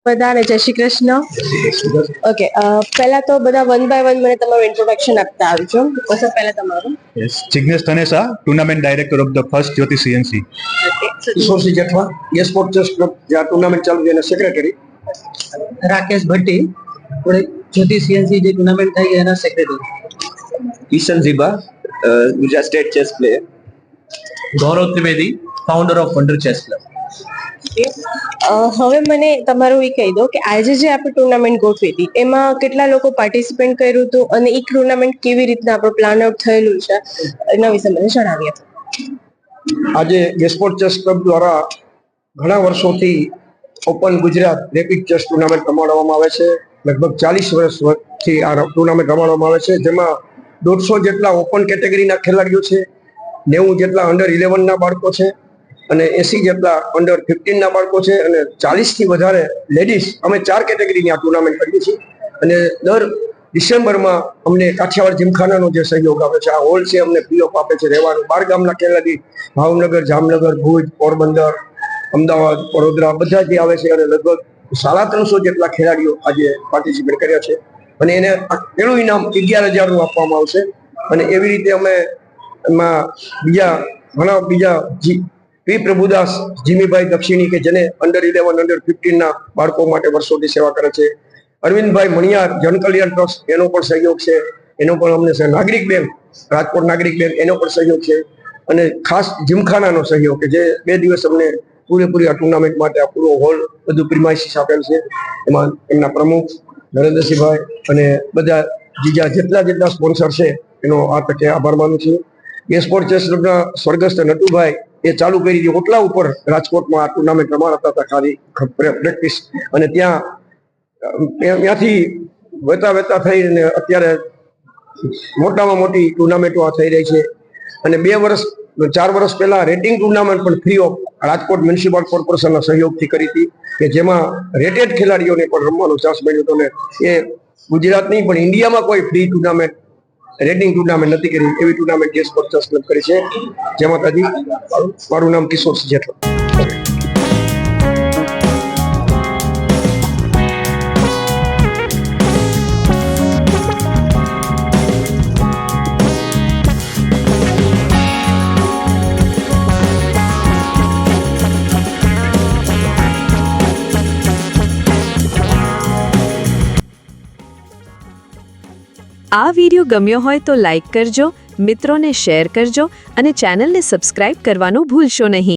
બધાને જય શ્રી કૃષ્ણ. ઓકે, પહેલા તો બધા વન બાય વન મને તમારું ઇન્ટ્રોડક્શન આપતા આવજો. તો સર પહેલા તમારું. Yes, Jignesh Thanesha, Tournament Director of the First Jyoti CNC. Kishorsinh Jethwa sport chess club જ્યાં ટુર્નામેન્ટ ચાલુ છે એના સેક્રેટરી. રાકેશ ભટ્ટી આપણે જ્યોતિ સીએનસી જે ટુર્નામેન્ટ થઈ એના secretary. Kishan Jhiba, Gujarat state chess player. Gaurav Trivedi, founder of Wonder Chess Club. હવે મને તમારું એ કહી દો કે આજે જે આપણે ટુર્નામેન્ટ ગોઠવી હતી એમાં કેટલા લોકો પાર્ટિસિપેટ કર્યું હતું અને એ ટુર્નામેન્ટ કેવી રીતના આપણું પ્લાન આઉટ થયેલું છે એના વિશે મને જણાવીએ. આજે સ્પોર્ટ ચેસ ક્લબ દ્વારા ઘણા વર્ષોથી open Gujarat rapid chess tournament રમાડવામાં આવે છે. લગભગ 40 વર્ષથી આ ટુર્નામેન્ટ રમાડવામાં આવે છે, જેમાં 150 જેટલા ઓપન કેટેગરીના ખેલાડીઓ છે, 90 જેટલા અંડર 11 ના બાળકો છે અને 80 જેટલા અંડર 15 ના બાળકો છે અને 40 થી વધારે લેડીઝ. અમે 4 કેટેગરીની આ ટુર્નામેન્ટ કરીએ છીએ અને દર ડિસેમ્બરમાં અમને કાઠિયાવાડ જીમખાનાનો જે સહયોગ આપે છે, આ હોલ છે અમને ફ્રી ઓફ આપે છે રહેવાનું. 12 ગામના ખેલાડી ભાવનગર, જામનગર, ભુજ, પોરબંદર, અમદાવાદ, વડોદરા બધાથી આવે છે અને લગભગ 350 જેટલા ખેલાડીઓ આજે પાર્ટિસિપેટ કર્યા છે અને એને પેલું ઇનામ 11,000 આપવામાં આવશે. અને એવી રીતે અમે એમાં બીજા પી પ્રભુદાસ, જીમીભાઈ દક્ષિણી કે જેને અંડર 11 અંડર 15 ના બાળકો માટે વર્ષોથી સેવા કરે છે. અરવિંદભાઈ મણિયાર, જનકલ્યાણ ટ્રસ્ટ એનો પણ સહયોગ છે, એનો પણ અમને નાગરિક બેંક, રાજકોટ નાગરિક બેંક એનો પણ સહયોગ છે અને ખાસ જીમખાનાનો સહયોગ કે જે 2 દિવસ અમને પૂરેપૂરી આ ટુર્નામેન્ટ માટે આ પૂરો હોલ બધું પ્રિમાઇસીસ આપેલ છે. એમાં એમના પ્રમુખ નરેન્દ્રસિંહભાઈ અને બધા જેટલા સ્પોન્સર છે એનો આ તકે આભાર માનું છું. સ્પોર્ટ ચેસ ક્લબના સ્વર્ગસ્થ નટુભાઈ એ ચાલુ કરી હતી ઓટલા ઉપર રાજકોટમાં આ ટુર્નામેન્ટ રમાડતા હતા ખાલી પ્રેક્ટિસ, અને ત્યાંથી વહેતા થઈને અત્યારે મોટામાં મોટી ટુર્નામેન્ટો આ થઈ રહી છે. અને 4 વર્ષ પહેલા રેટિંગ ટુર્નામેન્ટ પણ ફ્રી ઓફ રાજકોટ મ્યુનિસિપલ કોર્પોરેશનના સહયોગથી કરી હતી કે જેમાં રેટેડ ખેલાડીઓને પણ રમવાનો ચાન્સ મળ્યો હતો. ને એ ગુજરાત નહીં પણ ઇન્ડિયામાં કોઈ ફ્રી ટુર્નામેન્ટ રેટિંગ ટુર્નામેન્ટ નથી કરી એવી ટુર્નામેન્ટ સ્પોર્ટ ચેસ ક્લબ કરી છે. જેમાં મારું નામ કિશોરસિંહ જેઠવા. આ વિડીયો ગમ્યો હોય તો લાઈક કરજો, મિત્રોને શેર કરજો અને ચેનલને સબસ્ક્રાઇબ કરવાનું ભૂલશો નહીં.